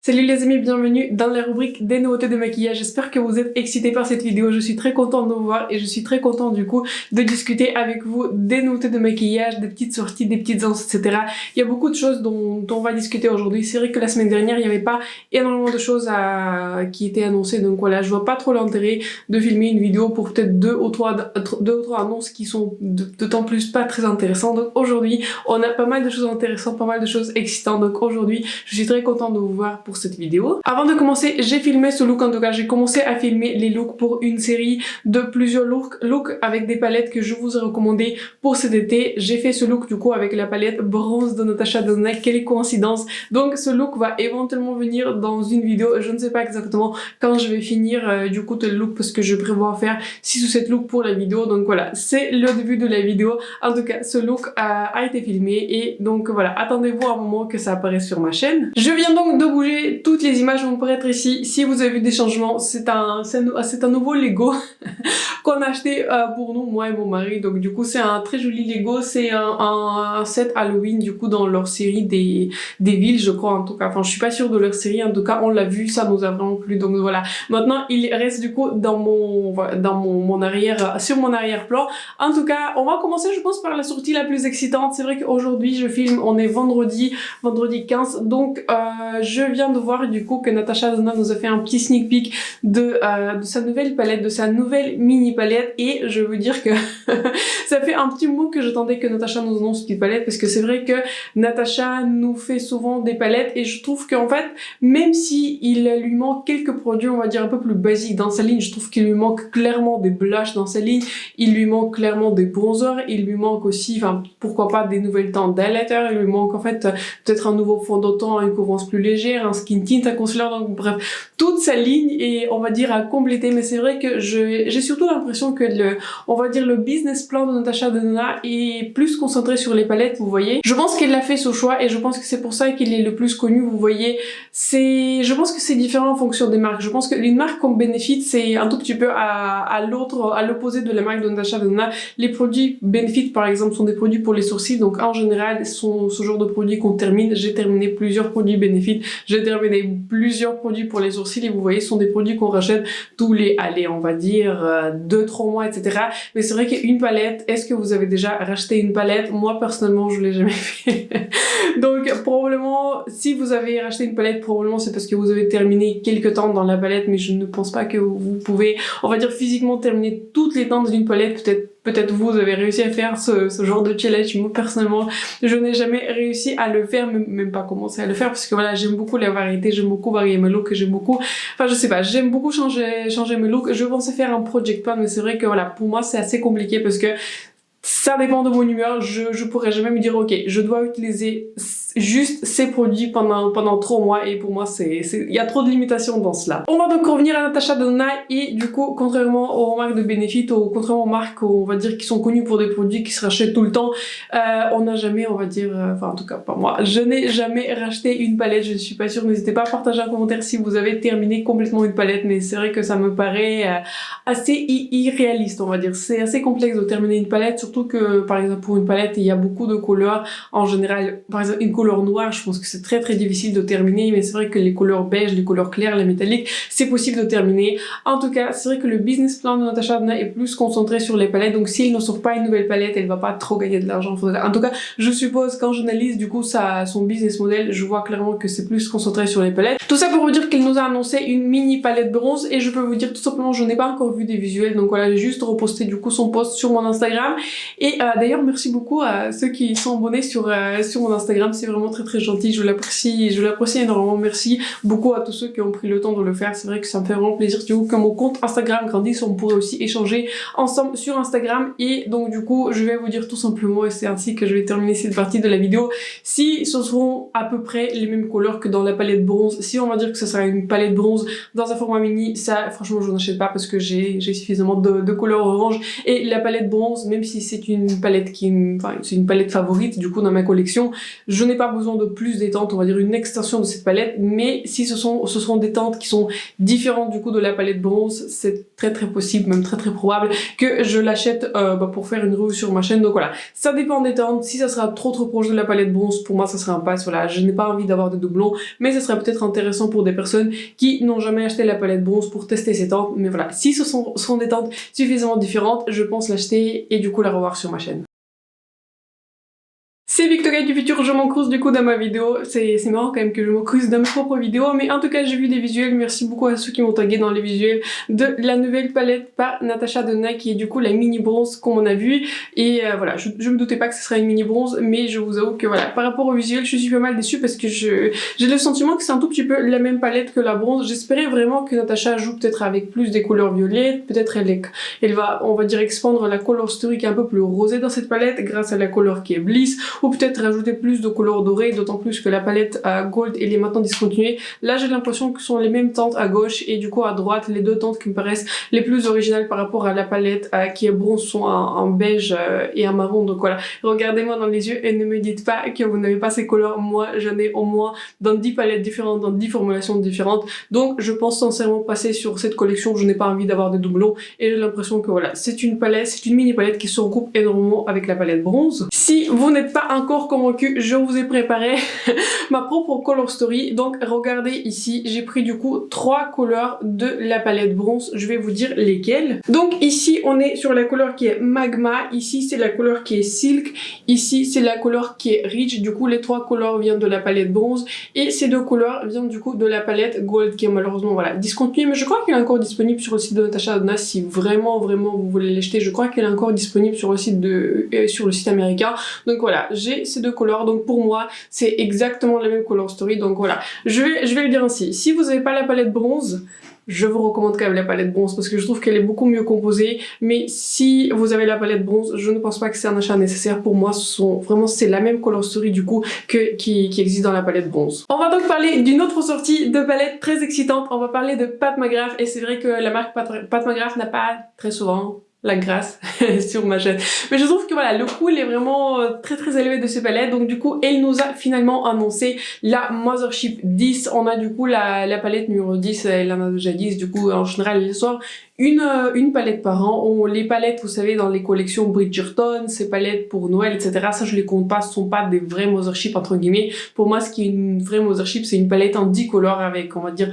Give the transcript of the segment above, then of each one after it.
Salut les amis, bienvenue dans la rubrique des nouveautés de maquillage. J'espère que vous êtes excités par cette vidéo. Je suis très contente de vous voir et je suis très contente du coup de discuter avec vous des nouveautés de maquillage, des petites sorties, des petites annonces, etc. Il y a beaucoup de choses dont on va discuter aujourd'hui. C'est vrai que la semaine dernière, il n'y avait pas énormément de choses qui étaient annoncées. Donc voilà, je vois pas trop l'intérêt de filmer une vidéo pour peut-être deux ou trois annonces qui sont d'autant plus pas très intéressantes. Donc aujourd'hui, on a pas mal de choses intéressantes, pas mal de choses excitantes. Donc aujourd'hui, je suis très contente de vous voir pour cette vidéo. Avant de commencer, j'ai filmé ce look, en tout cas j'ai commencé à filmer les looks pour une série de plusieurs looks avec des palettes que je vous ai recommandées pour cet été. J'ai fait ce look du coup avec la palette bronze de Natasha Denona, quelle coïncidence. Donc ce look va éventuellement venir dans une vidéo, je ne sais pas exactement quand je vais finir du coup le look parce que je prévois faire 6 ou 7 looks pour la vidéo. Donc voilà, c'est le début de la vidéo. En tout cas, ce look a été filmé et donc voilà, attendez-vous un moment que ça apparaisse sur ma chaîne. Je viens donc de bouger, toutes les images vont paraître ici. Si vous avez vu des changements, c'est un nouveau Lego qu'on a acheté pour nous, moi et mon mari. Donc du coup c'est un très joli Lego, c'est un set Halloween du coup dans leur série des villes, je crois en tout cas. Enfin je suis pas sûre de leur série, en tout cas on l'a vu, ça nous a vraiment plu. Donc voilà, maintenant il reste du coup dans mon arrière, sur mon arrière-plan. En tout cas on va commencer je pense par la sortie la plus excitante. C'est vrai qu'aujourd'hui je filme, on est vendredi 15, donc je viens de voir du coup que Natasha Denona nous a fait un petit sneak peek de sa nouvelle palette, de sa nouvelle mini palette, et je veux dire que ça fait un petit moment que j'attendais que Natasha nous annonce une petite palette, parce que c'est vrai que Natasha nous fait souvent des palettes et je trouve qu'en fait même si il lui manque quelques produits on va dire un peu plus basiques dans sa ligne, je trouve qu'il lui manque clairement des blushs dans sa ligne, il lui manque clairement des bronzers, il lui manque aussi, enfin pourquoi pas des nouvelles teintes d'highlighter, il lui manque en fait peut-être un nouveau fond de teint, une couvrance plus légère, un skin tint, un concealer, donc bref, toute sa ligne est, on va dire, à compléter. Mais c'est vrai que j'ai surtout l'impression que on va dire le business plan de Natasha Denona est plus concentré sur les palettes, vous voyez. Je pense qu'elle a fait ce choix et je pense que c'est pour ça qu'il est le plus connu, vous voyez. Je pense que c'est différent en fonction des marques. Je pense qu'une marque comme Benefit, c'est un tout petit peu à l'opposé de la marque de Natasha Denona. Les produits Benefit, par exemple, sont des produits pour les sourcils, donc en général, sont ce genre de produits qu'on termine. J'ai terminé plusieurs produits Benefit, j'ai terminé plusieurs produits pour les sourcils et vous voyez, ce sont des produits qu'on rachète tous les, allez, on va dire 2-3 mois, etc. Mais c'est vrai qu'une palette, est-ce que vous avez déjà racheté une palette? Moi, personnellement, je l'ai jamais fait. Donc, probablement, si vous avez racheté une palette, probablement c'est parce que vous avez terminé quelques temps dans la palette, mais je ne pense pas que vous pouvez, on va dire, physiquement terminer toutes les teintes d'une palette. Peut-être vous avez réussi à faire ce genre de challenge. Moi personnellement je n'ai jamais réussi à le faire, même pas commencé à le faire, parce que voilà, j'aime beaucoup la variété, j'aime beaucoup varier mes looks, j'aime beaucoup, enfin je sais pas, j'aime beaucoup changer mes looks. Je pensais faire un project plan, mais c'est vrai que voilà, pour moi c'est assez compliqué parce que ça dépend de mon humeur. Je pourrais jamais me dire ok, je dois utiliser juste ces produits pendant 3 mois, et pour moi il y a trop de limitations dans cela. On va donc revenir à Natasha Denona, et du coup contrairement aux marques de Benefit, contrairement aux marques on va dire qui sont connues pour des produits qui se rachètent tout le temps, on n'a jamais, on va dire, enfin en tout cas pas moi, je n'ai jamais racheté une palette. Je suis pas sûre, n'hésitez pas à partager un commentaire si vous avez terminé complètement une palette, mais c'est vrai que ça me paraît assez irréaliste, on va dire. C'est assez complexe de terminer une palette, surtout que par exemple pour une palette il y a beaucoup de couleurs en général. Par exemple une couleur noire, je pense que c'est très difficile de terminer, mais c'est vrai que les couleurs beige, les couleurs claires, les métalliques, c'est possible de terminer. En tout cas, c'est vrai que le business plan de Natasha Denona est plus concentré sur les palettes, donc s'il ne sort pas une nouvelle palette, elle va pas trop gagner de l'argent. En tout cas, je suppose, quand j'analyse du coup son business model, je vois clairement que c'est plus concentré sur les palettes. Tout ça pour vous dire qu'elle nous a annoncé une mini palette bronze, et je peux vous dire tout simplement, je n'ai pas encore vu des visuels, donc voilà, j'ai juste reposté du coup son post sur mon Instagram. Et d'ailleurs, merci beaucoup à ceux qui sont abonnés sur mon Instagram, c'est vraiment très gentil, je l'apprécie énormément. Merci beaucoup à tous ceux qui ont pris le temps de le faire, c'est vrai que ça me fait vraiment plaisir du coup que mon compte Instagram grandisse, on pourrait aussi échanger ensemble sur Instagram. Et donc du coup je vais vous dire tout simplement, et c'est ainsi que je vais terminer cette partie de la vidéo, si ce seront à peu près les mêmes couleurs que dans la palette bronze. Si on va dire que ce sera une palette bronze dans un format mini, ça franchement je n'achète pas, parce que j'ai suffisamment de couleurs orange, et la palette bronze, même si c'est une palette c'est une palette favorite du coup dans ma collection, je n'ai pas besoin de plus des teintes, on va dire une extension de cette palette, mais si ce sont des teintes qui sont différentes du coup de la palette bronze, c'est très possible, même très probable que je l'achète pour faire une review sur ma chaîne. Donc voilà, ça dépend des teintes. Si ça sera trop proche de la palette bronze, pour moi ça sera un pass. Voilà, je n'ai pas envie d'avoir des doublons, mais ça serait peut-être intéressant pour des personnes qui n'ont jamais acheté la palette bronze pour tester ces teintes. Mais voilà, si ce sont des teintes suffisamment différentes, je pense l'acheter et du coup la revoir sur ma chaîne. C'est Victoria du futur, je m'encrouse du coup dans ma vidéo. C'est marrant quand même que je m'encrouse dans mes propres vidéos, mais en tout cas j'ai vu des visuels. Merci beaucoup à ceux qui m'ont tagué dans les visuels de la nouvelle palette par Natasha Denona qui est du coup la mini bronze comme on a vu. Et voilà, je me doutais pas que ce serait une mini bronze, mais je vous avoue que voilà, par rapport au visuel, je suis pas mal déçue parce que j'ai le sentiment que c'est un tout petit peu la même palette que la bronze. J'espérais vraiment que Natasha joue peut-être avec plus des couleurs violettes, peut-être elle va, on va dire, expandre la color story qui est un peu plus rosée dans cette palette grâce à la couleur qui est Bliss, ou peut-être rajouter plus de couleurs dorées, d'autant plus que la palette Gold elle est maintenant discontinuée. Là j'ai l'impression que ce sont les mêmes teintes à gauche et du coup à droite les deux teintes qui me paraissent les plus originales par rapport à la palette qui est bronze sont en beige et en marron. Donc voilà, regardez-moi dans les yeux et ne me dites pas que vous n'avez pas ces couleurs. Moi j'en ai au moins dans 10 palettes différentes, dans 10 formulations différentes. Donc je pense sincèrement passer sur cette collection. Je n'ai pas envie d'avoir des doublons et j'ai l'impression que voilà, c'est une palette, c'est une mini palette qui se regroupe énormément avec la palette bronze. Si vous n'êtes pas encore convaincu, je vous ai préparé ma propre color story. Donc regardez ici, j'ai pris du coup 3 couleurs de la palette bronze. Je vais vous dire lesquelles. Donc ici on est sur la couleur qui est Magma, ici c'est la couleur qui est Silk, ici c'est la couleur qui est Rich. Du coup les 3 couleurs viennent de la palette bronze et ces 2 couleurs viennent du coup de la palette Gold qui est malheureusement voilà discontinuée, mais je crois qu'elle est encore disponible sur le site de Natasha Denona si vraiment vous voulez l'acheter. Je crois qu'elle est encore disponible sur le site sur le site américain. Donc voilà, j'ai ces 2 couleurs, donc pour moi c'est exactement la même color story. Donc voilà, je vais le dire ainsi, si vous n'avez pas la palette bronze, je vous recommande quand même la palette bronze parce que je trouve qu'elle est beaucoup mieux composée. Mais si vous avez la palette bronze, je ne pense pas que c'est un achat nécessaire. Pour moi, c'est la même color story du coup qui existe dans la palette bronze. On va donc parler d'une autre sortie de palette très excitante. On va parler de Pat McGrath et c'est vrai que la marque Pat McGrath n'a pas très souvent la grâce sur ma chaîne, mais je trouve que voilà, le coût il est vraiment très élevé de ces palettes. Donc du coup elle nous a finalement annoncé la Mothership 10. On a du coup la palette numéro 10, elle en a déjà 10, du coup en général elle sort une palette par an. Les palettes, vous savez, dans les collections Bridgerton, ces palettes pour Noël, etc. Ça, je les compte pas, ce sont pas des vrais Mothership, entre guillemets. Pour moi, ce qui est une vraie Mothership, c'est une palette en 10 couleurs avec, on va dire,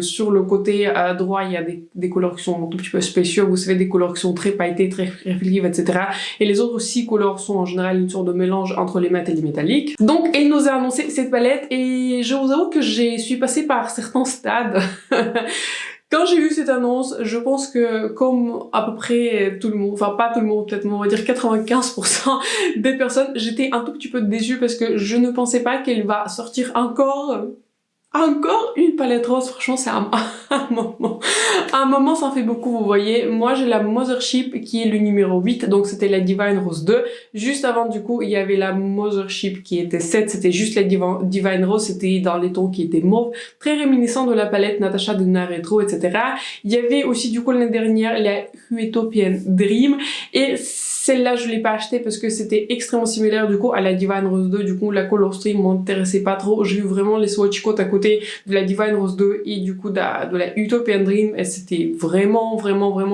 sur le côté à droit, il y a des couleurs qui sont un tout petit peu spéciaux. Vous savez, des couleurs qui sont très pailletées, très réflexives, etc. Et les autres 6 couleurs sont en général une sorte de mélange entre les mattes et les métalliques. Donc, elle nous a annoncé cette palette et je vous avoue que je suis passée par certains stades. Quand j'ai vu cette annonce, je pense que comme à peu près tout le monde, enfin pas tout le monde peut-être, mais on va dire 95% des personnes, j'étais un tout petit peu déçue parce que je ne pensais pas qu'elle va sortir encore une palette rose. Franchement c'est un moment ça en fait beaucoup, vous voyez. Moi j'ai la Mothership qui est le numéro 8, donc c'était la Divine Rose 2. Juste avant du coup il y avait la Mothership qui était 7, c'était juste la Divine Rose, c'était dans les tons qui étaient mauve, très réminiscent de la palette Natasha Denona Retro, etc. Il y avait aussi du coup l'année dernière la Utopian Dream et celle-là, je l'ai pas achetée parce que c'était extrêmement similaire du coup à la Divine Rose 2. Du coup, la color story m'intéressait pas trop. J'ai eu vraiment les swatch codes à côté de la Divine Rose 2 et du coup de la Utopian Dream. Et c'était vraiment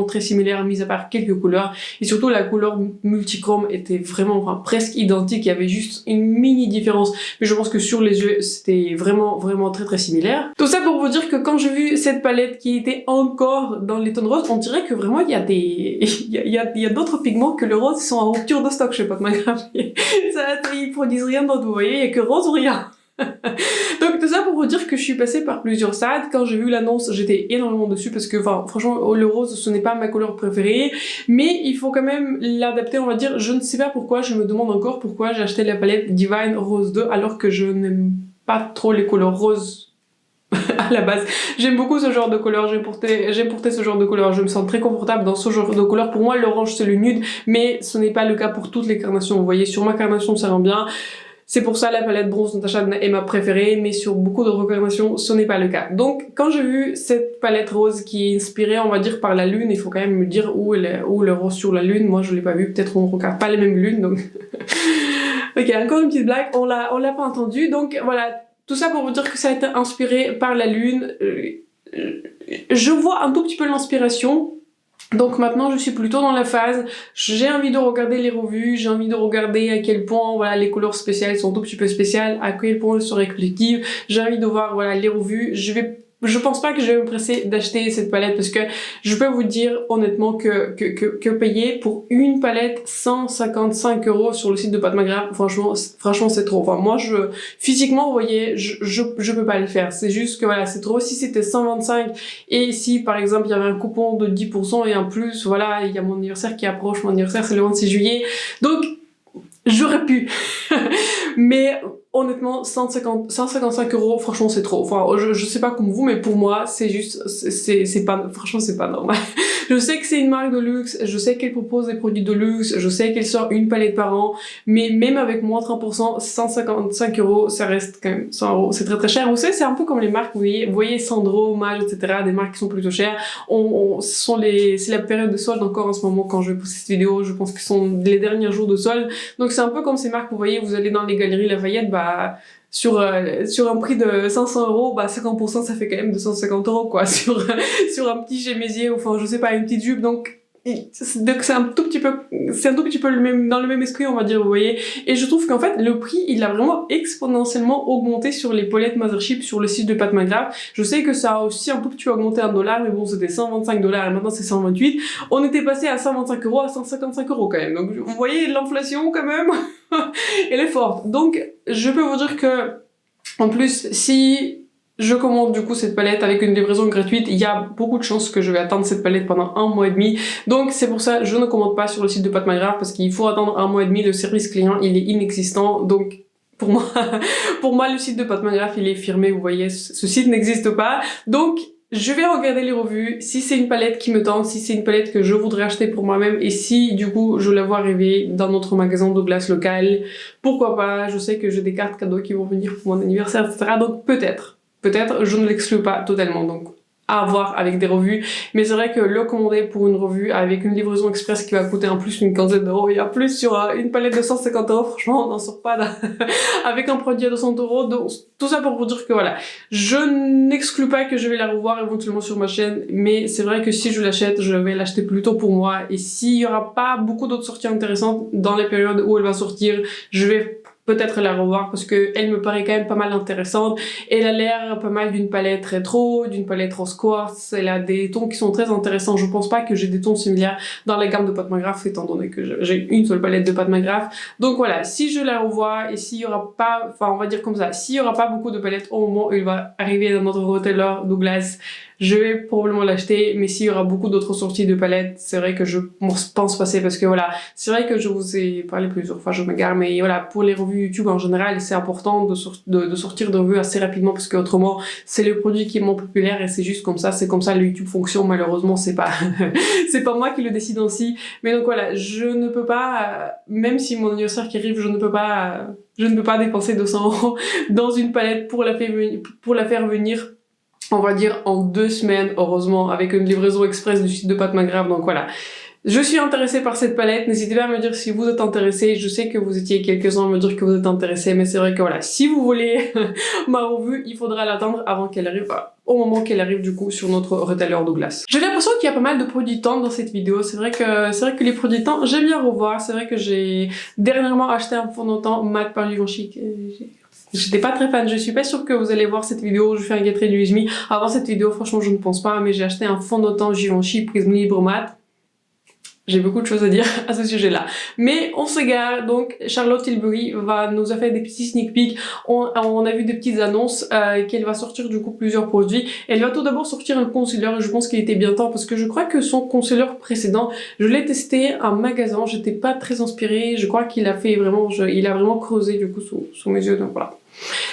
très similaire, mis à part quelques couleurs. Et surtout, la couleur multichrome était vraiment, enfin, presque identique. Il y avait juste une mini différence. Mais je pense que sur les yeux, c'était vraiment très similaire. Tout ça pour vous dire que quand j'ai vu cette palette qui était encore dans les tons roses, on dirait que vraiment il y a d'autres pigments que le rose, ils sont en rupture de stock chez Pat McGrath. Ils produisent rien d'autre, vous voyez, il n'y a que rose ou rien. Donc tout ça pour vous dire que je suis passée par plusieurs stades. Quand j'ai vu l'annonce, j'étais énormément dessus parce que enfin franchement le rose ce n'est pas ma couleur préférée, mais il faut quand même l'adapter, on va dire. Je ne sais pas pourquoi, je me demande encore pourquoi j'ai acheté la palette Divine Rose 2 alors que je n'aime pas trop les couleurs roses à la base. J'aime beaucoup ce genre de couleur, j'aime porter ce genre de couleur, je me sens très confortable dans ce genre de couleur. Pour moi l'orange c'est le nude, mais ce n'est pas le cas pour toutes les carnations, vous voyez. Sur ma carnation ça rend bien, c'est pour ça la palette bronze Natasha Denona est ma préférée, mais sur beaucoup d'autres carnations ce n'est pas le cas. Donc quand j'ai vu cette palette rose qui est inspirée, on va dire, par la lune, il faut quand même me dire où le rose sur la lune. Moi je l'ai pas vu, peut-être on regarde pas les mêmes lunes, donc Ok, encore une petite blague, on l'a pas entendu. Donc voilà, tout ça pour vous dire que ça a été inspiré par la lune. Je vois un tout petit peu l'inspiration. Donc maintenant je suis plutôt dans la phase, j'ai envie de regarder les revues, j'ai envie de regarder à quel point voilà les couleurs spéciales sont un tout petit peu spéciales, à quel point elles sont réflectives, j'ai envie de voir voilà les revues, je pense pas que je vais me presser d'acheter cette palette parce que je peux vous dire honnêtement que payer pour une palette 155 € sur le site de Pat McGrath, franchement c'est trop. Enfin moi physiquement vous voyez je peux pas le faire. C'est juste que voilà c'est trop. Si c'était 125 et si par exemple il y avait un coupon de 10% et en plus voilà il y a mon anniversaire qui approche, mon anniversaire c'est le 26 juillet donc j'aurais pu. Mais honnêtement 155 €, franchement c'est trop. Enfin je sais pas comme vous mais pour moi c'est juste c'est pas, franchement c'est pas normal. Je sais que c'est une marque de luxe, je sais qu'elle propose des produits de luxe, je sais qu'elle sort une palette par an, mais même avec moins 30%, 155 € ça reste quand même 100 €, c'est très très cher. Vous savez c'est un peu comme les marques, vous voyez Sandro, Mage, etc., des marques qui sont plutôt chères. C'est la période de solde encore en ce moment quand je vais poster cette vidéo, je pense que ce sont les derniers jours de solde. Donc c'est un peu comme ces marques, vous voyez, vous allez dans les galeries Lafayette, bah sur un prix de 500 €, bah 50% ça fait quand même 250 € quoi, sur un petit chemisier, enfin je sais pas, une petite jupe, donc c'est un tout petit peu le même, dans le même esprit on va dire, vous voyez. Et je trouve qu'en fait le prix il a vraiment exponentiellement augmenté sur les palettes Mothership sur le site de Pat McGrath. Je sais que ça a aussi un tout petit peu augmenté $1, mais bon c'était 125 $ et maintenant c'est 128. On était passé à 125 € à 155 € quand même, donc vous voyez l'inflation quand même elle est forte. Donc je peux vous dire que en plus si je commande du coup cette palette avec une livraison gratuite, il y a beaucoup de chances que je vais attendre cette palette pendant 1 mois et demi. Donc c'est pour ça que je ne commande pas sur le site de Pat McGrath parce qu'il faut attendre 1 mois et demi, le service client il est inexistant. Donc pour moi le site de Pat McGrath il est fermé, vous voyez, ce site n'existe pas. Donc je vais regarder les revues, si c'est une palette qui me tente, si c'est une palette que je voudrais acheter pour moi-même et si du coup je la vois arriver dans notre magasin Douglas local, pourquoi pas, je sais que j'ai des cartes cadeaux qui vont venir pour mon anniversaire, etc. Donc peut-être, je ne l'exclus pas totalement, donc à voir avec des revues, mais c'est vrai que le commander pour une revue avec une livraison express qui va coûter en plus une quinzaine d'euros et en plus sur une palette de 150 €, franchement on n'en sort pas avec un produit à 200 €, donc tout ça pour vous dire que voilà, je n'exclus pas que je vais la revoir éventuellement sur ma chaîne, mais c'est vrai que si je l'achète, je vais l'acheter plutôt pour moi, et s'il y aura pas beaucoup d'autres sorties intéressantes dans les périodes où elle va sortir, je vais peut-être la revoir parce que elle me paraît quand même pas mal intéressante. Elle a l'air pas mal d'une palette rétro, d'une palette rose quartz, elle a des tons qui sont très intéressants. Je pense pas que j'ai des tons similaires dans la gamme de Pat McGrath étant donné que j'ai une seule palette de Pat McGrath. Donc voilà, si je la revois et s'il y aura pas, enfin on va dire comme ça, s'il y aura pas beaucoup de palettes au moment où il va arriver dans notre retailer Douglas, je vais probablement l'acheter, mais s'il y aura beaucoup d'autres sorties de palettes, c'est vrai que je pense passer parce que voilà, c'est vrai que je vous ai parlé plusieurs fois, je m'égare, mais voilà, pour les revues YouTube en général, c'est important de sortir de revues assez rapidement parce qu'autrement, c'est le produit qui est moins populaire et c'est juste comme ça, c'est comme ça le YouTube fonctionne, malheureusement, c'est pas, c'est pas moi qui le décide ainsi. Mais donc voilà, je ne peux pas, même si mon anniversaire qui arrive, je ne peux pas dépenser 200 € dans une palette pour la faire venir on va dire en 2 semaines, heureusement, avec une livraison express du site de Pat McGrath, donc voilà. Je suis intéressée par cette palette, n'hésitez pas à me dire si vous êtes intéressés, je sais que vous étiez quelques-uns à me dire que vous êtes intéressés, mais c'est vrai que voilà, si vous voulez ma revue, il faudra l'attendre avant qu'elle arrive, au moment qu'elle arrive du coup sur notre retailer Douglas. J'ai l'impression qu'il y a pas mal de produits temps dans cette vidéo, c'est vrai que les produits temps, j'aime bien revoir, c'est vrai que j'ai dernièrement acheté un fond de teint mat par Givenchy. J'étais pas très fan, je suis pas sûre que vous allez voir cette vidéo où je fais un Get Ready With Me. Avant cette vidéo, franchement, je ne pense pas, mais j'ai acheté un fond de teint Givenchy Prisme Libre Mat. J'ai beaucoup de choses à dire à ce sujet-là. Mais on s'égare, donc Charlotte Tilbury nous a fait des petits sneak peeks. On a vu des petites annonces qu'elle va sortir du coup plusieurs produits. Elle va tout d'abord sortir un concealer et je pense qu'il était bien temps parce que je crois que son concealer précédent, je l'ai testé en magasin, j'étais pas très inspirée. Je crois qu'il a fait vraiment, il a vraiment creusé du coup sous mes yeux, donc voilà.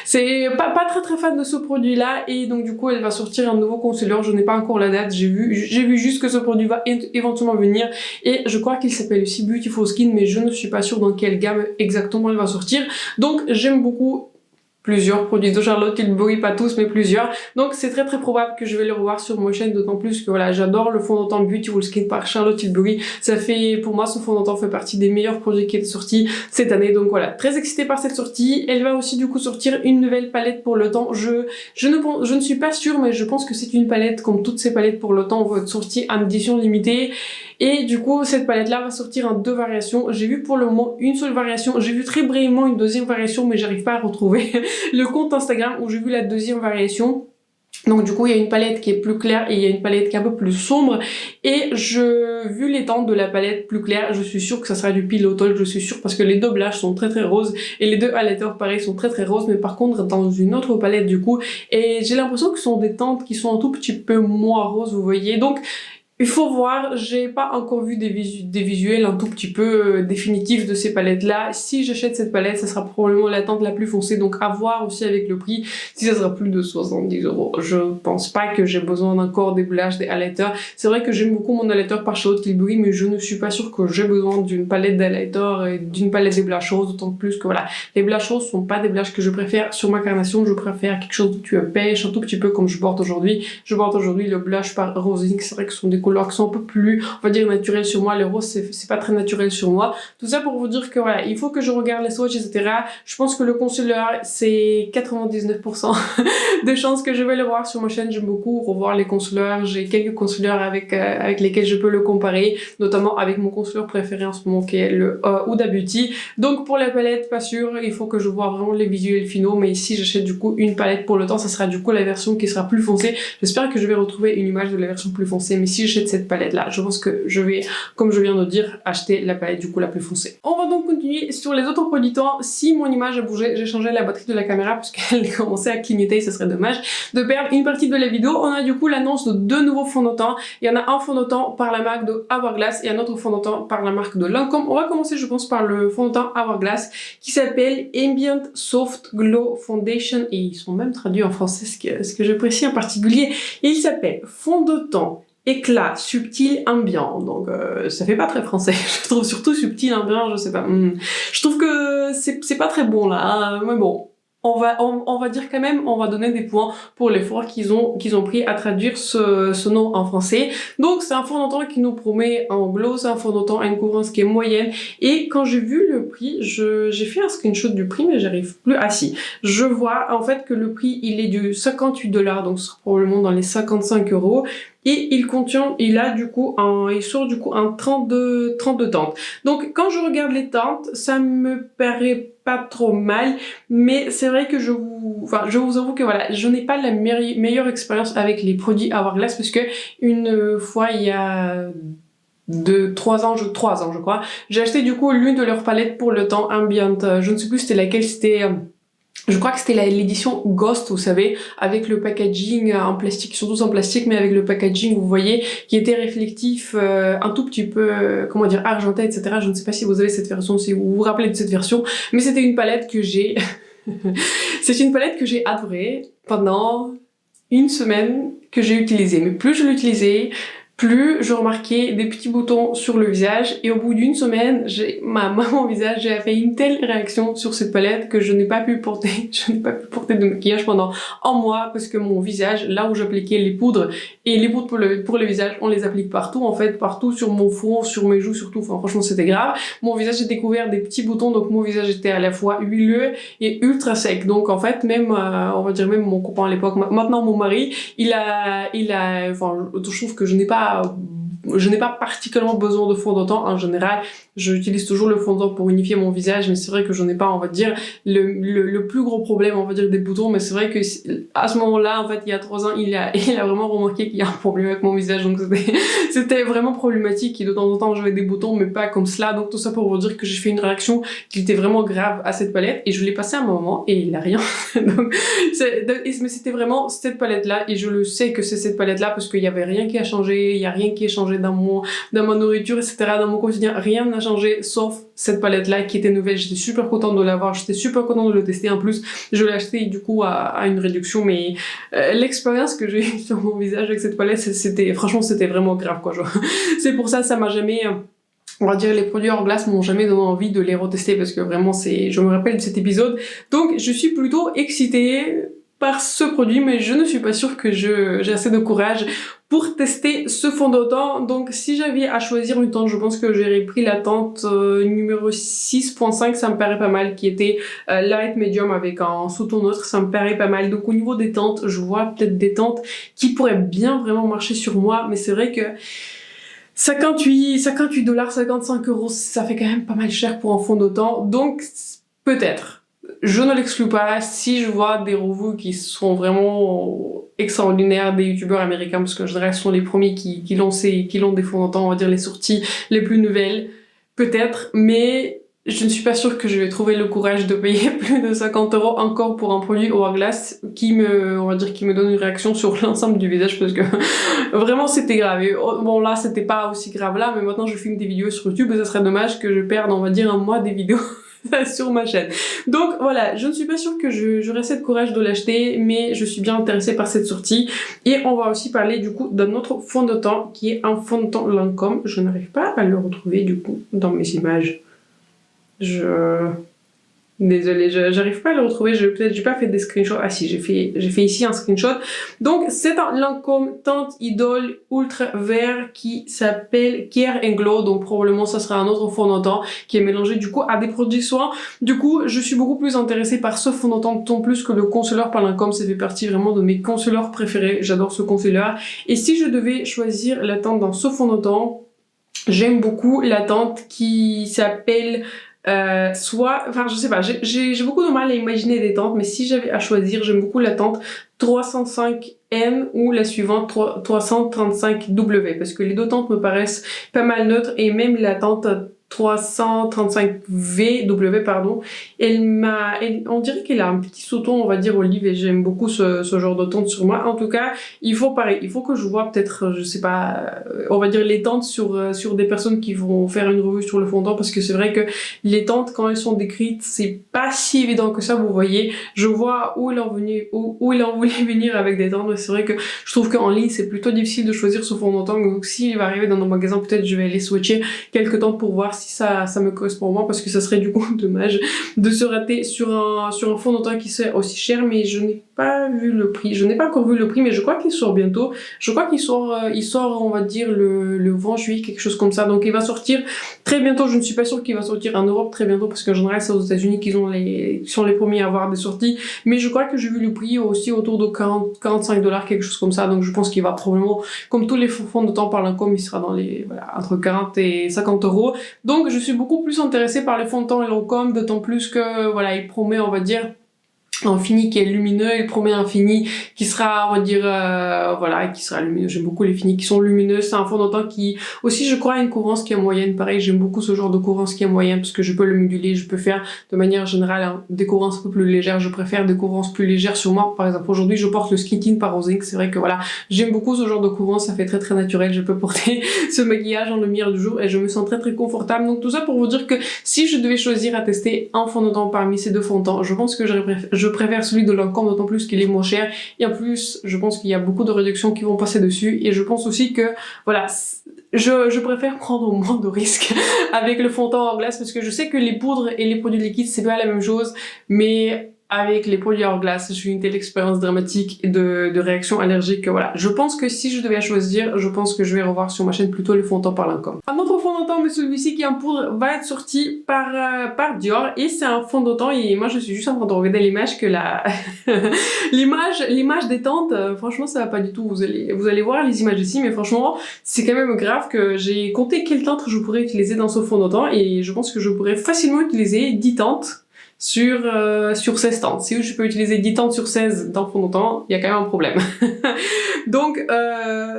C'est pas très fan de ce produit là et donc du coup elle va sortir un nouveau concealer, je n'ai pas encore la date, j'ai vu juste que ce produit va éventuellement venir et je crois qu'il s'appelle aussi Beautiful Skin mais je ne suis pas sûre dans quelle gamme exactement elle va sortir, donc j'aime beaucoup plusieurs produits de Charlotte Tilbury, pas tous mais plusieurs. Donc c'est très probable que je vais le revoir sur ma chaîne, d'autant plus que voilà, j'adore le fond de teint Beautiful Skin par Charlotte Tilbury. Ça fait, pour moi, ce fond de teint fait partie des meilleurs produits qui est sortis cette année. Donc voilà, très excitée par cette sortie. Elle va aussi du coup sortir une nouvelle palette pour le temps. Je ne suis pas sûre, mais je pense que c'est une palette comme toutes ces palettes pour le temps vont être sorties en édition limitée. Et du coup, cette palette-là va sortir en 2 variations. J'ai vu pour le moment une seule variation. J'ai vu très brièvement une deuxième variation, mais j'arrive pas à retrouver le compte Instagram où j'ai vu la deuxième variation. Donc du coup, il y a une palette qui est plus claire et il y a une palette qui est un peu plus sombre. Et vu les teintes de la palette plus claire, je suis sûre que ça sera du Pillow Talk, je suis sûre, parce que les deux blushes sont très roses et les deux highlighters pareil sont très roses, mais par contre dans une autre palette du coup. Et j'ai l'impression que ce sont des teintes qui sont un tout petit peu moins roses, vous voyez. Donc il faut voir, j'ai pas encore vu des visuels un tout petit peu définitifs de ces palettes-là. Si j'achète cette palette, ça sera probablement la teinte la plus foncée, donc à voir aussi avec le prix, si ça sera plus de 70 €. Je pense pas que j'ai besoin d'encore des blushes, des highlighters. C'est vrai que j'aime beaucoup mon highlighter par Charlotte Tilbury, mais je ne suis pas sûre que j'ai besoin d'une palette d'highlighter et d'une palette des blush roses, d'autant plus que voilà, les blush roses sont pas des blushs que je préfère sur ma carnation, je préfère quelque chose où tu pêches un tout petit peu comme je porte aujourd'hui. Je porte aujourd'hui le blush par Rosing, c'est vrai que ce sont des couleurs qui sont un peu plus, on va dire, naturelles sur moi. Le rose, c'est pas très naturel sur moi. Tout ça pour vous dire que voilà, il faut que je regarde les swatchs, etc. Je pense que le concealer, c'est 99% de chances que je vais le voir sur ma chaîne. J'aime beaucoup revoir les concealers. J'ai quelques concealers avec lesquels je peux le comparer, notamment avec mon concealer préféré en ce moment qui est le Huda Beauty. Donc pour la palette, pas sûr, il faut que je vois vraiment les visuels finaux, mais si j'achète du coup une palette pour le temps, ça sera du coup la version qui sera plus foncée. J'espère que je vais retrouver une image de la version plus foncée, mais si j'achète cette palette là, je pense que je vais, comme je viens de dire, acheter la palette du coup la plus foncée. On va donc continuer sur les autres produits temps. Si mon image a bougé, j'ai changé la batterie de la caméra parce qu'elle commençait à clignoter, ce serait dommage de perdre une partie de la vidéo. On a du coup l'annonce de 2 nouveaux fonds de teint. Il y en a un fond de teint par la marque de Hourglass et un autre fond de teint par la marque de Lancôme. On va commencer, je pense, par le fond de teint Hourglass qui s'appelle Ambient Soft Glow Foundation et ils sont même traduits en français, ce que j'apprécie en particulier. Et il s'appelle fond de teint éclat subtil ambiant, donc ça fait pas très français. Je trouve surtout subtil ambiant, je sais pas. Je trouve que c'est pas très bon là, hein, mais bon. On va dire quand même, on va donner des points pour l'effort qu'ils ont pris à traduire ce nom en français. Donc c'est un fond de teint qui nous promet un glow, c'est un fond de teint à une couvrance qui est moyenne. Et quand j'ai vu le prix, j'ai fait un screenshot du prix, mais j'arrive plus. Ah si, je vois en fait que le prix il est de 58 $, donc ce sera probablement dans les 55 €. Et il sort du coup un 32 teintes. Donc quand je regarde les teintes, ça me paraît pas trop mal, mais c'est vrai que je vous avoue que voilà, je n'ai pas la meilleure expérience avec les produits Hourglass parce que une fois il y a 3 ans je crois, j'ai acheté du coup l'une de leurs palettes pour le temps ambient, je ne sais plus c'était laquelle, c'était je crois que c'était l'édition Ghost, vous savez, avec le packaging en plastique, surtout en plastique, mais avec le packaging, vous voyez, qui était réflectif, un tout petit peu, comment dire, argenté, etc. Je ne sais pas si vous avez cette version, si vous vous rappelez de cette version, mais c'était une palette que j'ai... C'est une palette que j'ai adorée pendant une semaine que j'ai utilisée. Mais plus je l'utilisais, plus je remarquais des petits boutons sur le visage et au bout d'une semaine, mon visage, j'ai fait une telle réaction sur cette palette que je n'ai pas pu porter de maquillage pendant un mois parce que mon visage, là où j'appliquais les poudres, et les poudres pour le visage, on les applique partout en fait, partout sur mon front, sur mes joues surtout, enfin franchement c'était grave. Mon visage était couvert des petits boutons, donc mon visage était à la fois huileux et ultra sec. Donc en fait, même, on va dire même mon copain à l'époque, maintenant mon mari, enfin je trouve que je n'ai pas particulièrement besoin de fond de teint en général. J'utilise toujours le fond de teint pour unifier mon visage, mais c'est vrai que je n'ai pas, on va dire, le plus gros problème, on va dire, des boutons, mais c'est vrai que à ce moment-là, en fait, il y a 3 ans, il a vraiment remarqué qu'il y a un problème avec mon visage, donc c'était vraiment problématique, et de temps en temps, j'avais des boutons, mais pas comme cela, donc tout ça pour vous dire que j'ai fait une réaction qui était vraiment grave à cette palette, et je l'ai passée à un moment, et il a rien. Mais c'était vraiment cette palette-là, et je le sais que c'est cette palette-là, parce qu'il y avait rien qui a changé, il y a rien qui a changé dans ma nourriture, etc., dans mon quotidien, rien n'a changé, sauf cette palette-là qui était nouvelle. J'étais super contente de l'avoir, j'étais super contente de le tester. En plus, je l'ai acheté du coup à une réduction, mais l'expérience que j'ai eue sur mon visage avec cette palette, franchement, c'était vraiment grave, quoi. C'est pour ça, ça m'a jamais on va dire les produits hors glace m'ont jamais donné envie de les retester parce que vraiment je me rappelle de cet épisode. Donc je suis plutôt excitée par ce produit, mais je ne suis pas sûre que j'ai assez de courage pour tester ce fond de teint. Donc si j'avais à choisir une teinte, je pense que j'aurais pris la teinte numéro 6.5, ça me paraît pas mal, qui était light medium avec un sous-ton neutre, ça me paraît pas mal. Donc au niveau des teintes, je vois peut-être des teintes qui pourraient bien vraiment marcher sur moi, mais c'est vrai que 58$, 55€, ça fait quand même pas mal cher pour un fond de teint, donc peut-être. Je ne l'exclus pas si je vois des reviews qui sont vraiment extraordinaires, des youtubeurs américains, parce qu'en général ce sont les premiers qui l'ont des fonds de teint, on va dire les sorties les plus nouvelles, peut-être, mais je ne suis pas sûre que je vais trouver le courage de payer plus de 50€ encore pour un produit Hourglass qui me donne une réaction sur l'ensemble du visage parce que vraiment c'était grave. Et bon là c'était pas aussi grave là, mais maintenant je filme des vidéos sur YouTube et ça serait dommage que je perde on va dire un mois des vidéos sur ma chaîne. Donc voilà, je ne suis pas sûre que j'aurai assez de courage de l'acheter, mais je suis bien intéressée par cette sortie. Et on va aussi parler du coup d'un autre fond de teint qui est un fond de teint Lancôme. Je n'arrive pas à le retrouver du coup dans mes images. Désolée, j'arrive pas à le retrouver, j'ai pas fait des screenshots. Ah si, j'ai fait ici un screenshot. Donc c'est un Lancôme teinte Idol ultra vert qui s'appelle Care and Glow. Donc probablement ça sera un autre fond de teint qui est mélangé du coup à des produits soins. Du coup, je suis beaucoup plus intéressée par ce fond de teint, d'autant plus que le concealer par Lancôme, ça fait partie vraiment de mes concealers préférés. J'adore ce concealer. Et si je devais choisir la teinte dans ce fond de teint, j'aime beaucoup la teinte qui s'appelle je sais pas, j'ai beaucoup de mal à imaginer des teintes, mais si j'avais à choisir, j'aime beaucoup la teinte 305N ou la suivante 335W, parce que les deux teintes me paraissent pas mal neutres, et même la teinte 335VW, pardon, on dirait qu'elle a un petit sous-ton, on va dire olive, et j'aime beaucoup ce genre de teinte sur moi. En tout cas, il faut que je vois peut-être, je sais pas, on va dire les teintes sur des personnes qui vont faire une revue sur le fond de teint, parce que c'est vrai que les teintes, quand elles sont décrites, c'est pas si évident que ça, vous voyez. Je vois où il en voulait venir avec des teintes, mais c'est vrai que je trouve qu'en ligne, c'est plutôt difficile de choisir ce fond de teint, donc s'il va arriver dans nos magasins, peut-être je vais aller swatcher quelques teintes pour voir si ça me correspond moi, parce que ça serait du coup dommage de se rater sur un fond de teint qui serait aussi cher. Mais je n'ai pas vu le prix, je n'ai pas encore vu le prix, mais je crois qu'il sort bientôt. Je crois qu'il sort on va dire le 20 juillet, quelque chose comme ça, donc il va sortir très bientôt. Je ne suis pas sûre qu'il va sortir en Europe très bientôt, parce qu'en général c'est aux États-Unis qui sont les premiers à avoir des sorties, mais je crois que j'ai vu le prix aussi autour de 45$, quelque chose comme ça, donc je pense qu'il va probablement, comme tous les fonds de teint par Lancôme, il sera dans entre 40 et 50€. Donc je suis beaucoup plus intéressée par les fonds de teint et Lancôme, d'autant plus que il promet, on va dire, un fini qui est lumineux, il promet un fini qui sera, on va dire, qui sera lumineux. J'aime beaucoup les finis qui sont lumineux. C'est un fond de teint qui, aussi, je crois, a une couvrance qui est moyenne. Pareil, j'aime beaucoup ce genre de couvrance qui est moyenne, parce que je peux le moduler, je peux faire, de manière générale, des couverances un peu plus légères. Je préfère des couverances plus légères sur moi. Par exemple, aujourd'hui, je porte le Skin Tint par Rosing. C'est vrai que j'aime beaucoup ce genre de couvrance, ça fait très très naturel. Je peux porter ce maquillage en lumière du jour et je me sens très très confortable. Donc tout ça pour vous dire que si je devais choisir à tester un fond de teint parmi ces deux fonds de teint, je pense que je préfère celui de Lancôme, d'autant plus qu'il est moins cher, et en plus je pense qu'il y a beaucoup de réductions qui vont passer dessus, et je pense aussi que je préfère prendre moins de risques avec le fond de teint en glace, parce que je sais que les poudres et les produits liquides c'est pas la même chose, mais avec les produits hors glace, j'ai eu une telle expérience dramatique et de réaction allergique que je pense que si je devais choisir, je pense que je vais revoir sur ma chaîne plutôt le fond de teint par Lancôme. Un autre fond de teint, mais celui-ci qui est en poudre, va être sorti par Dior, et c'est un fond de teint, et moi je suis juste en train de regarder l'image que l'image des teintes, franchement ça va pas du tout, vous allez voir les images ici, mais franchement c'est quand même grave que j'ai compté quelle teinte je pourrais utiliser dans ce fond de teint, et je pense que je pourrais facilement utiliser 10 teintes sur 16 teintes. Si je peux utiliser 10 teintes sur 16 dans le fond de teint, il y a quand même un problème. donc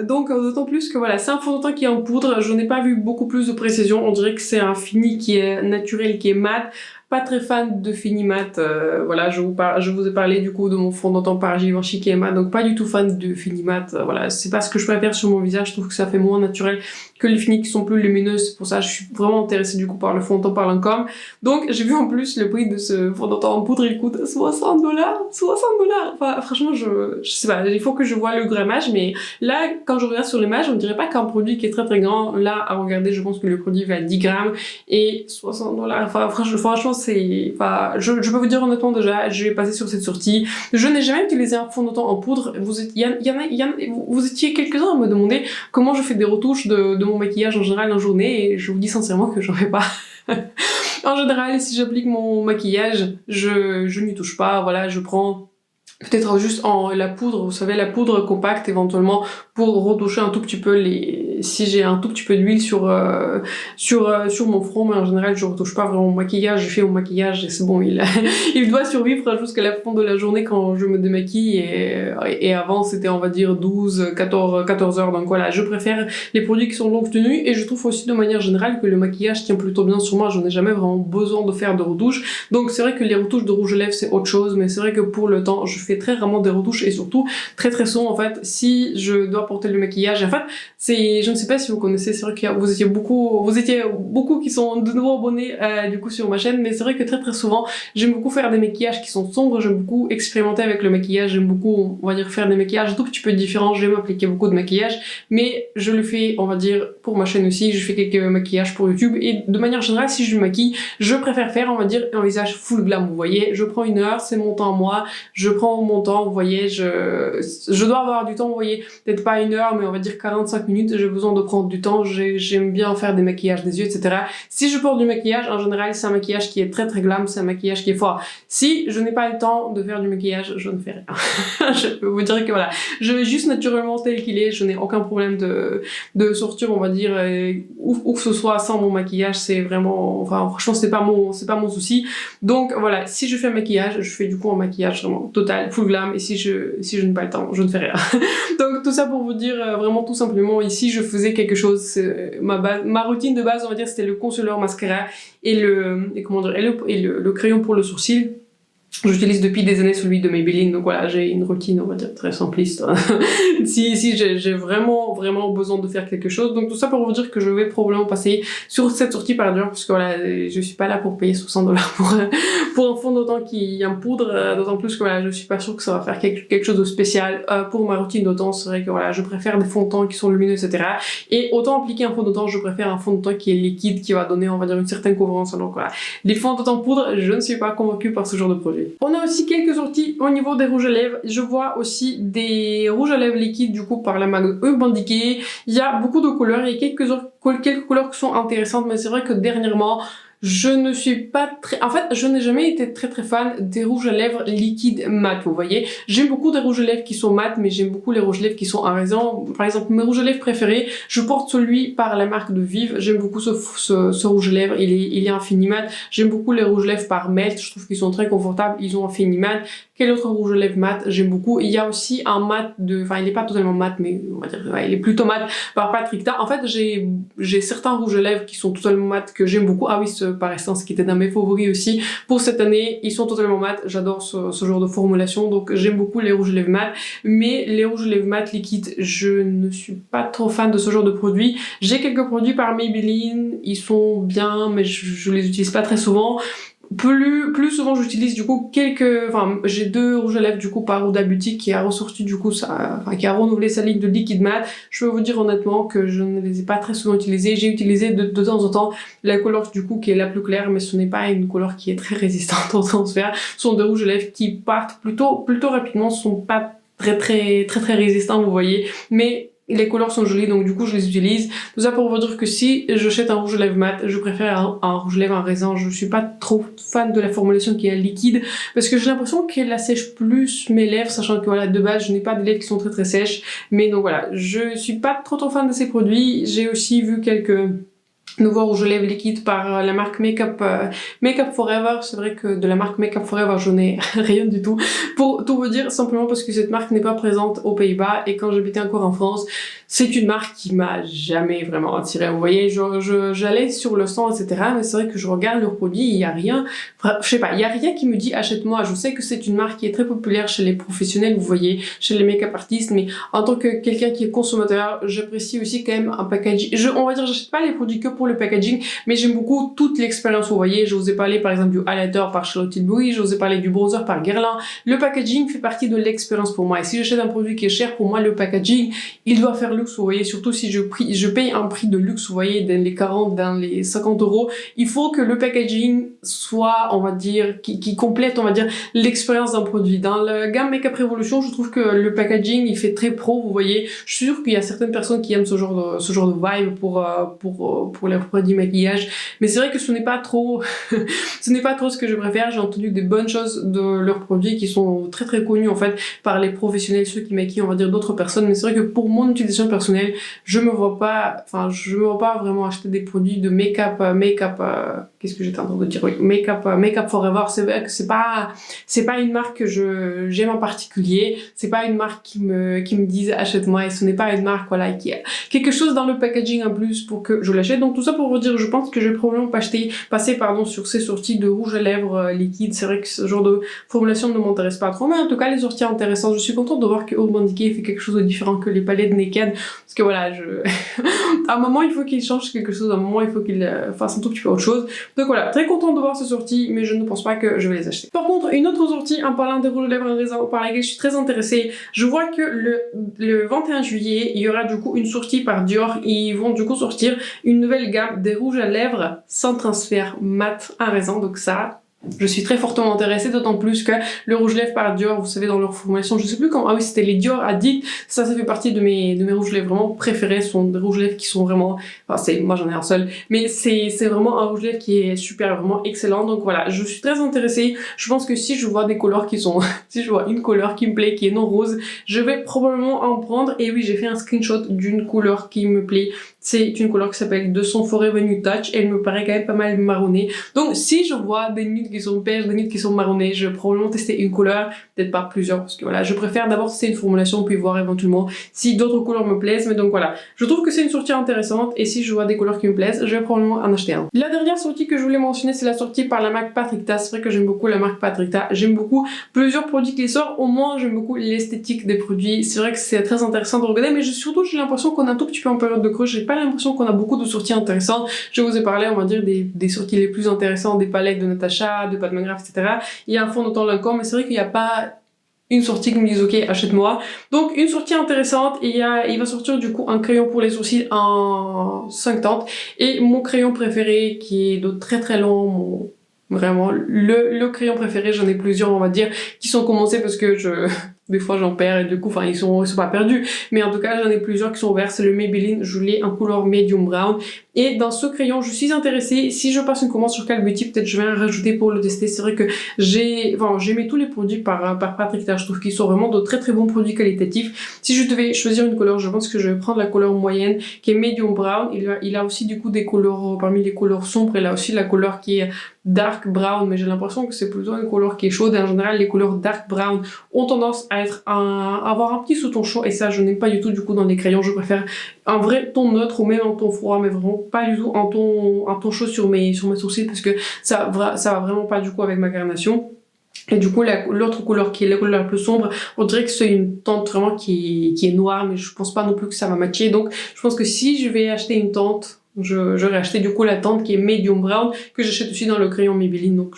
d'autant plus que c'est un fond de teint qui est en poudre, je n'ai pas vu beaucoup plus de précision, on dirait que c'est un fini qui est naturel, qui est mat, pas très fan de fini mat. Voilà, je vous ai parlé du coup de mon fond de teint par Givenchy qui est mat, donc pas du tout fan de fini mat. Voilà, c'est pas ce que je préfère sur mon visage, je trouve que ça fait moins naturel que les finis qui sont plus lumineuses. C'est pour ça que je suis vraiment intéressée du coup par le fond de teint par Lancôme. Donc j'ai vu en plus le prix de ce fond de teint en poudre, il coûte 60 $. 60 $. Enfin, franchement, je sais pas, il faut que je vois le grammage, mais là, quand je regarde sur l'image, on dirait pas qu'un produit qui est très très grand, là, à regarder, je pense que le produit va à 10 grammes et 60 $. Enfin, franchement, c'est, enfin, je peux vous dire honnêtement déjà, je vais passer sur cette sortie. Je n'ai jamais utilisé un fond de teint en poudre. Vous étiez quelques-uns à me demander comment je fais des retouches de mon maquillage en général en journée, et je vous dis sincèrement que j'en fais pas. En général, si j'applique mon maquillage, je n'y touche pas. Voilà, je prends peut-être juste la poudre, vous savez, la poudre compacte éventuellement pour retoucher un tout petit peu si j'ai un tout petit peu d'huile sur mon front, mais en général je retouche pas vraiment mon maquillage, je fais mon maquillage et c'est bon, il doit survivre jusqu'à la fin de la journée quand je me démaquille, et avant c'était on va dire 14 heures, donc voilà, je préfère les produits qui sont longue tenue, et je trouve aussi de manière générale que le maquillage tient plutôt bien sur moi, je n'ai jamais vraiment besoin de faire de retouches. Donc c'est vrai que les retouches de rouge à lèvres c'est autre chose, mais c'est vrai que pour le temps je fais très rarement des retouches, et surtout très très souvent en fait si je dois porter le maquillage. En fait, je ne sais pas si vous connaissez, c'est vrai que vous étiez beaucoup qui sont de nouveau abonnés du coup sur ma chaîne, mais c'est vrai que très très souvent j'aime beaucoup faire des maquillages qui sont sombres, j'aime beaucoup expérimenter avec le maquillage, j'aime beaucoup on va dire faire des maquillages un tout petit peu différents, j'aime appliquer beaucoup de maquillage, mais je le fais on va dire pour ma chaîne aussi, je fais quelques maquillages pour YouTube, et de manière générale si je me maquille, je préfère faire on va dire un visage full glam, vous voyez, je prends une heure, c'est mon temps à moi, je prends mon temps, vous voyez, je dois avoir du temps, vous voyez, peut-être pas une heure, mais on va dire 45 minutes, j'ai besoin de prendre du temps, j'aime bien faire des maquillages des yeux, etc. Si je porte du maquillage, en général, c'est un maquillage qui est très très glam, c'est un maquillage qui est fort. Si je n'ai pas le temps de faire du maquillage, je ne fais rien. Je peux vous dire que voilà, je vais juste naturellement tel qu'il est, je n'ai aucun problème de sortir, on va dire, où que ce soit sans mon maquillage, c'est vraiment, enfin, franchement, c'est pas mon souci. Donc voilà, si je fais un maquillage, je fais du coup un maquillage vraiment total, full glam, et si je n'ai pas le temps, je ne fais rien. Donc tout ça pour vous dire vraiment tout simplement, ici je faisais quelque chose, ma routine de base on va dire c'était le concealer, mascara et le crayon pour le sourcil. J'utilise depuis des années celui de Maybelline, donc voilà, j'ai une routine, on va dire, très simpliste. si j'ai vraiment besoin de faire quelque chose. Donc tout ça pour vous dire que je vais probablement passer sur cette sortie par ailleurs, parce que voilà, je suis pas là pour payer 60 $ pour un fond de teint qui est en poudre, d'autant plus que voilà, je suis pas sûre que ça va faire quelque chose de spécial pour ma routine de teint. C'est vrai que voilà, je préfère des fonds de teint qui sont lumineux, etc. Et autant appliquer un fond de teint, je préfère un fond de teint qui est liquide, qui va donner, on va dire, une certaine couvrance. Donc voilà, les fonds de teint poudre, je ne suis pas convaincue par ce genre de projet. On a aussi quelques sorties au niveau des rouges à lèvres. Je vois aussi des rouges à lèvres liquides du coup par la marque Urban Decay. Il y a beaucoup de couleurs, il y a quelques couleurs qui sont intéressantes, mais c'est vrai que dernièrement je ne suis pas très... En fait, je n'ai jamais été très fan des rouges à lèvres liquides mat, vous voyez. J'aime beaucoup des rouges à lèvres qui sont mat, mais j'aime beaucoup les rouges à lèvres qui sont en raisin. Par exemple, mes rouges à lèvres préférés, je porte celui par la marque de Vive. J'aime beaucoup ce rouge à lèvres, il est infini mat. J'aime beaucoup les rouges à lèvres par Melt, je trouve qu'ils sont très confortables, ils ont infini mat. Quel autre rouge à lèvres mat j'aime beaucoup? Il y a aussi un mat enfin il est pas totalement mat, mais on va dire, ouais, il est plutôt mat par Patrick Ta. En fait, j'ai certains rouges à lèvres qui sont totalement mat que j'aime beaucoup. Ah oui, par essence qui était dans mes favoris aussi pour cette année, ils sont totalement mat. J'adore ce genre de formulation, donc j'aime beaucoup les rouges à lèvres mat. Mais les rouges à lèvres mat liquides, je ne suis pas trop fan de ce genre de produits. J'ai quelques produits par Maybelline, ils sont bien, mais je les utilise pas très souvent. Plus souvent j'utilise du coup j'ai deux rouges à lèvres du coup par Huda Beauty qui a ressorti du coup qui a renouvelé sa ligne de liquide mat. Je peux vous dire honnêtement que je ne les ai pas très souvent utilisés. J'ai utilisé de temps en temps la couleur du coup qui est la plus claire, mais ce n'est pas une couleur qui est très résistante au transfert. Ce sont des rouges à lèvres qui partent plutôt rapidement, sont pas très résistants, vous voyez, mais les couleurs sont jolies, donc du coup je les utilise. Tout ça pour vous dire que si j'achète un rouge à lèvres mat, je préfère un rouge à lèvres en raisin. Je suis pas trop fan de la formulation qui est liquide, parce que j'ai l'impression qu'elle assèche plus mes lèvres, sachant que voilà, de base je n'ai pas des lèvres qui sont très sèches. Mais donc voilà, je suis pas trop fan de ces produits. J'ai aussi vu quelques nouveau rouge à lèvres liquide par la marque Makeup Forever. C'est vrai que de la marque Makeup Forever je n'ai rien du tout, pour tout vous dire, simplement parce que cette marque n'est pas présente aux Pays-Bas, et quand j'habitais encore en France, c'est une marque qui m'a jamais vraiment attirée. Vous voyez, j'allais sur le stand, etc. Mais c'est vrai que je regarde leurs produits, il y a rien, je sais pas, il y a rien qui me dit achète-moi. Je sais que c'est une marque qui est très populaire chez les professionnels, vous voyez, chez les make-up artistes, mais en tant que quelqu'un qui est consommateur, j'apprécie aussi quand même un packaging. On va dire, j'achète pas les produits que pour le packaging, mais j'aime beaucoup toute l'expérience. Vous voyez, je vous ai parlé par exemple du highlighter par Charlotte Tilbury, je vous ai parlé du bronzer par Guerlain. Le packaging fait partie de l'expérience pour moi, et si j'achète un produit qui est cher, pour moi le packaging, il doit faire luxe, vous voyez, surtout si je paye un prix de luxe, vous voyez, dans les 40, dans les 50 euros, il faut que le packaging soit, on va dire, qui complète, on va dire, l'expérience d'un produit. Dans la gamme Makeup Revolution, je trouve que le packaging, il fait très pro, vous voyez. Je suis sûre qu'il y a certaines personnes qui aiment ce genre de vibe pour les produits maquillage, mais c'est vrai que ce n'est pas trop, ce n'est pas trop ce que je préfère. J'ai entendu des bonnes choses de leurs produits qui sont très très connus, en fait, par les professionnels, ceux qui maquillent, on va dire, d'autres personnes, mais c'est vrai que pour mon utilisation personnelle, je me vois pas vraiment acheter des produits de make-up, qu'est-ce que j'étais en train de dire, oui, Makeup Forever. C'est vrai que c'est pas une marque que j'aime en particulier, c'est pas une marque qui me dise achète-moi, et ce n'est pas une marque, voilà, qui a quelque chose dans le packaging en plus pour que je l'achète. Donc tout ça pour vous dire, je pense que je vais probablement passer sur ces sorties de rouge à lèvres liquide. C'est vrai que ce genre de formulation ne m'intéresse pas trop, mais en tout cas les sorties intéressantes. Je suis contente de voir que Urban Decay fait quelque chose de différent que les palettes Naked, parce que voilà, à un moment il faut qu'il change quelque chose, à un moment il faut qu'il fasse un tout petit peu autre chose. Donc voilà, très contente de voir ces sorties, mais je ne pense pas que je vais les acheter. Par contre, une autre sortie, en parlant des rouges à lèvres en raisin, par laquelle je suis très intéressée, je vois que le 21 juillet, il y aura du coup une sortie par Dior. Ils vont du coup sortir une nouvelle gamme des rouges à lèvres sans transfert mat en raisin, donc ça, je suis très fortement intéressée, d'autant plus que le rouge à lèvres par Dior, vous savez, dans leur formulation, je sais plus comment, ah oui, c'était les Dior Addict, ça fait partie de mes rouges à lèvres vraiment préférés. Ce sont des rouges à lèvres qui sont vraiment, moi j'en ai un seul, mais c'est vraiment un rouge à lèvres qui est super, vraiment excellent. Donc voilà, je suis très intéressée. Je pense que si je vois des couleurs qui sont, si je vois une couleur qui me plaît, qui est non rose, je vais probablement en prendre. Et oui, j'ai fait un screenshot d'une couleur qui me plaît. C'est une couleur qui s'appelle de son Forever Nude Touch, elle me paraît quand même pas mal marronnée. Donc si je vois des nudes qui sont beige, des nudes qui sont marronnées, je vais probablement tester une couleur, peut-être pas plusieurs, parce que voilà, je préfère d'abord tester une formulation puis voir éventuellement si d'autres couleurs me plaisent. Mais donc voilà, je trouve que c'est une sortie intéressante, et si je vois des couleurs qui me plaisent, je vais probablement en acheter un. La dernière sortie que je voulais mentionner, c'est la sortie par la marque Patrickta. C'est vrai que j'aime beaucoup la marque Patrickta, j'aime beaucoup plusieurs produits qui sortent, au moins j'aime beaucoup l'esthétique des produits. C'est vrai que c'est très intéressant de regarder, mais surtout j'ai l'impression qu'on a un tout petit peu en période de creux. J'ai pas l'impression qu'on a beaucoup de sorties intéressantes. Je vous ai parlé, on va dire, des sorties les plus intéressantes, des palettes de Natasha, de Pat McGrath, etc. Il y a un fond de temps Lancôme, mais c'est vrai qu'il n'y a pas une sortie qui me dise ok, achète-moi. Donc une sortie intéressante, et il va sortir du coup un crayon pour les sourcils en 5 teintes, et mon crayon préféré qui est de très très long, vraiment le crayon préféré, j'en ai plusieurs, on va dire, qui sont commencés parce que des fois j'en perds, et du coup, enfin ils sont pas perdus, mais en tout cas j'en ai plusieurs qui sont verts. C'est le Maybelline, je l'ai en couleur medium brown, et dans ce crayon je suis intéressée. Si je passe une commande sur Call Beauty, peut-être je vais en rajouter pour le tester. C'est vrai que j'aimais tous les produits par Patrickta, je trouve qu'ils sont vraiment de très très bons produits qualitatifs. Si je devais choisir une couleur, je pense que je vais prendre la couleur moyenne qui est medium brown. Il a aussi du coup des couleurs, parmi les couleurs sombres, il a aussi la couleur qui est dark brown, mais j'ai l'impression que c'est plutôt une couleur qui est chaude. En général, les couleurs dark brown ont tendance à avoir un petit sous-ton chaud, et ça je n'aime pas du tout. Du coup, dans les crayons, je préfère un vrai ton neutre, ou même un ton froid, mais vraiment pas du tout un ton chaud sur mes sourcils, parce que ça va vraiment pas du coup avec ma carnation. Et du coup, l'autre couleur qui est la couleur la plus sombre, on dirait que c'est une teinte vraiment qui est noire, mais je pense pas non plus que ça va matcher. Donc je pense que si je vais acheter une teinte, j'aurais acheté du coup la teinte qui est medium brown, que j'achète aussi dans le crayon Maybelline. Donc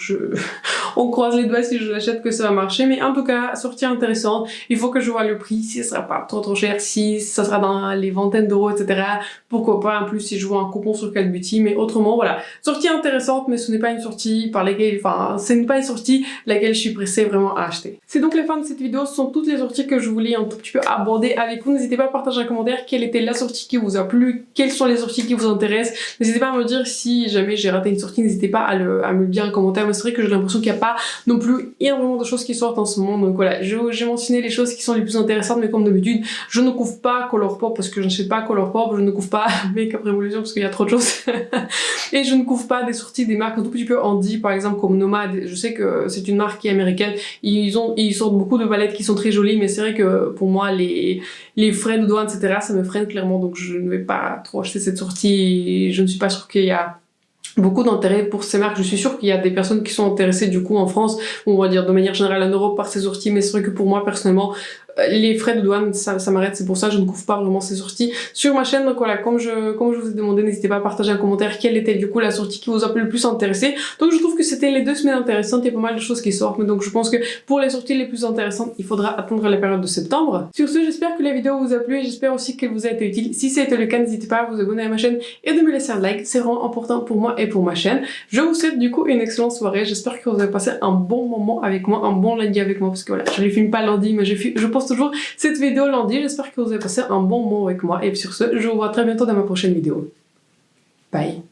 on croise les doigts si je l'achète que ça va marcher. Mais en tout cas, sortie intéressante. Il faut que je vois le prix, si ça sera pas trop cher, si ça sera dans les vingtaines d'euros, etc. Pourquoi pas, en plus si je vois un coupon sur Call Beauty. Mais autrement, voilà, sortie intéressante, mais ce n'est pas une sortie ce n'est pas une sortie laquelle je suis pressée vraiment à acheter. C'est donc la fin de cette vidéo. Ce sont toutes les sorties que je voulais un tout petit peu aborder avec vous. N'hésitez pas à partager un commentaire quelle était la sortie qui vous a plu, quelles sont les sorties qui vous intéressent, intéresse. N'hésitez pas à me dire si jamais j'ai raté une sortie, n'hésitez pas à me le dire en commentaire. Mais c'est vrai que j'ai l'impression qu'il n'y a pas non plus énormément de choses qui sortent en ce moment. Donc voilà, j'ai mentionné les choses qui sont les plus intéressantes, mais comme d'habitude, je ne couvre pas Colourpop parce que je ne sais pas Colourpop, je ne couvre pas Make Up Revolution parce qu'il y a trop de choses. Et je ne couvre pas des sorties des marques un tout petit peu indie, par exemple comme Nomad. Je sais que c'est une marque qui est américaine. Ils sortent beaucoup de palettes qui sont très jolies, mais c'est vrai que pour moi, les frais de douane, etc., ça me freine clairement. Donc je ne vais pas trop acheter cette sortie. Et je ne suis pas sûre qu'il y a beaucoup d'intérêt pour ces marques. Je suis sûre qu'il y a des personnes qui sont intéressées du coup en France, ou on va dire de manière générale en Europe par ces sorties, mais c'est vrai que pour moi personnellement, les frais de douane, ça m'arrête, c'est pour ça que je ne couvre pas vraiment ces sorties sur ma chaîne. Donc voilà, comme je vous ai demandé, n'hésitez pas à partager un commentaire quelle était du coup la sortie qui vous a le plus intéressé. Donc je trouve que c'était les 2 semaines intéressantes, il y a pas mal de choses qui sortent, mais donc je pense que pour les sorties les plus intéressantes, il faudra attendre la période de septembre. Sur ce, j'espère que la vidéo vous a plu et j'espère aussi qu'elle vous a été utile. Si ça a été le cas, n'hésitez pas à vous abonner à ma chaîne et de me laisser un like, c'est vraiment important pour moi et pour ma chaîne. Je vous souhaite du coup une excellente soirée, j'espère que vous avez passé un bon moment avec moi, un bon lundi avec moi, parce que voilà, je ne filme pas lundi, mais je poste toujours cette vidéo lundi. J'espère que vous avez passé un bon moment avec moi et sur ce, je vous vois très bientôt dans ma prochaine vidéo. Bye.